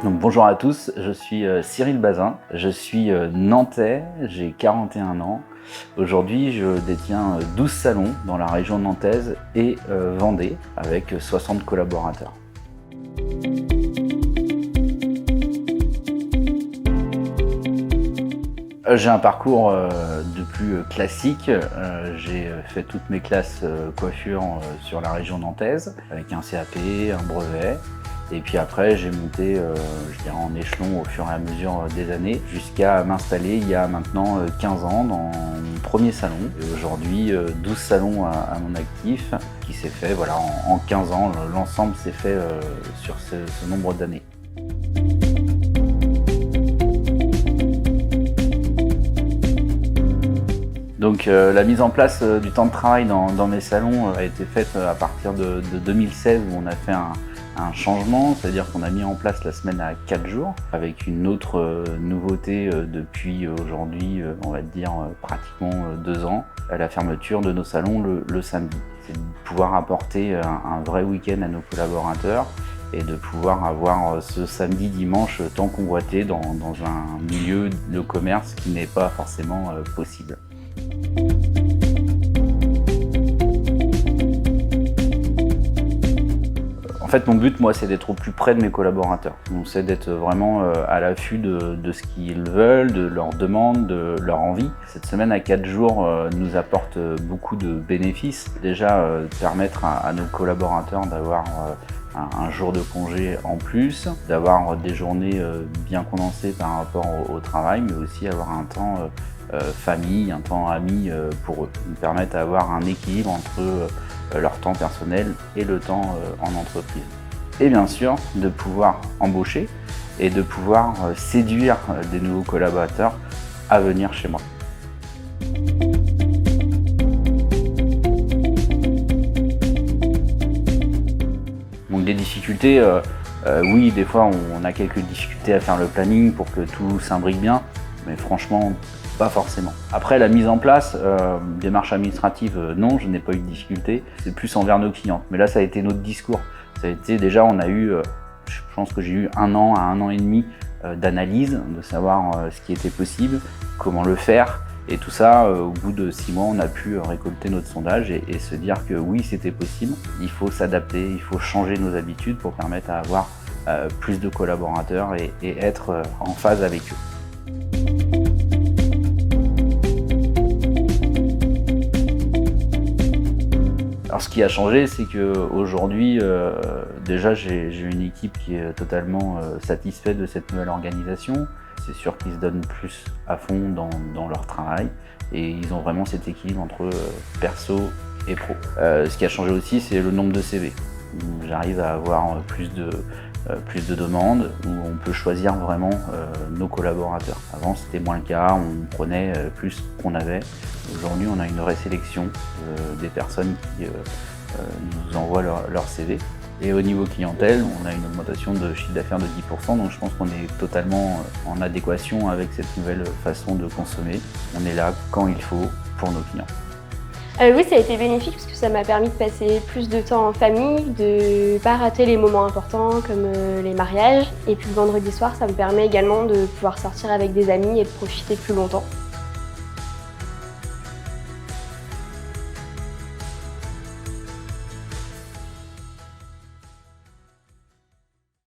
Donc, bonjour à tous, je suis Cyril Bazin, je suis nantais, j'ai 41 ans. Aujourd'hui, je détiens 12 salons dans la région nantaise et Vendée avec 60 collaborateurs. J'ai un parcours de plus classique. J'ai fait toutes mes classes coiffure sur la région nantaise avec un CAP, un brevet. Et puis après, j'ai monté je dirais en échelon au fur et à mesure des années jusqu'à m'installer il y a maintenant 15 ans dans mon premier salon. Et aujourd'hui, 12 salons à mon actif qui s'est fait voilà, en 15 ans. L'ensemble s'est fait sur ce nombre d'années. Donc la mise en place du temps de travail dans mes salons a été faite à partir de 2016 où on a fait un changement, c'est-à-dire qu'on a mis en place la semaine à 4 jours avec une autre nouveauté depuis aujourd'hui, on va dire pratiquement 2 ans, à la fermeture de nos salons le samedi. C'est de pouvoir apporter un vrai week-end à nos collaborateurs et de pouvoir avoir ce samedi-dimanche tant convoité dans un milieu de commerce qui n'est pas forcément possible. En fait, mon but, moi, c'est d'être au plus près de mes collaborateurs. Donc, c'est d'être vraiment à l'affût de ce qu'ils veulent, de leurs demandes, de leur envie. Cette semaine à 4 jours nous apporte beaucoup de bénéfices. Déjà, permettre à nos collaborateurs d'avoir un jour de congé en plus, d'avoir des journées bien condensées par rapport au travail, mais aussi avoir un temps famille, un temps ami pour eux. Ils permettent d'avoir un équilibre entre leur temps personnel et le temps en entreprise. Et bien sûr, de pouvoir embaucher et de pouvoir séduire des nouveaux collaborateurs à venir chez moi. Donc des difficultés, oui, des fois on a quelques difficultés à faire le planning pour que tout s'imbrique bien, mais franchement, pas forcément. Après, la mise en place, démarche administrative, non, je n'ai pas eu de difficulté. C'est plus envers nos clients. Mais là, ça a été notre discours. Ça a été déjà, on a eu, je pense que j'ai eu 1 an à 1 an et demi d'analyse, de savoir ce qui était possible, comment le faire. Et tout ça, au bout de 6 mois, on a pu récolter notre sondage et se dire que oui, c'était possible. Il faut s'adapter, il faut changer nos habitudes pour permettre à avoir plus de collaborateurs et être en phase avec eux. Alors ce qui a changé, c'est qu'aujourd'hui, déjà j'ai une équipe qui est totalement satisfaite de cette nouvelle organisation. C'est sûr qu'ils se donnent plus à fond dans leur travail et ils ont vraiment cet équilibre entre perso et pro. Ce qui a changé aussi, c'est le nombre de CV. J'arrive à avoir plus de demandes, où on peut choisir vraiment nos collaborateurs. Avant, c'était moins le cas, on prenait plus qu'on avait. Aujourd'hui, on a une vraie sélection des personnes qui nous envoient leur CV. Et au niveau clientèle, on a une augmentation de chiffre d'affaires de 10%, donc je pense qu'on est totalement en adéquation avec cette nouvelle façon de consommer. On est là quand il faut pour nos clients. Oui, ça a été bénéfique parce que ça m'a permis de passer plus de temps en famille, de ne pas rater les moments importants comme les mariages. Et puis le vendredi soir, ça me permet également de pouvoir sortir avec des amis et de profiter plus longtemps.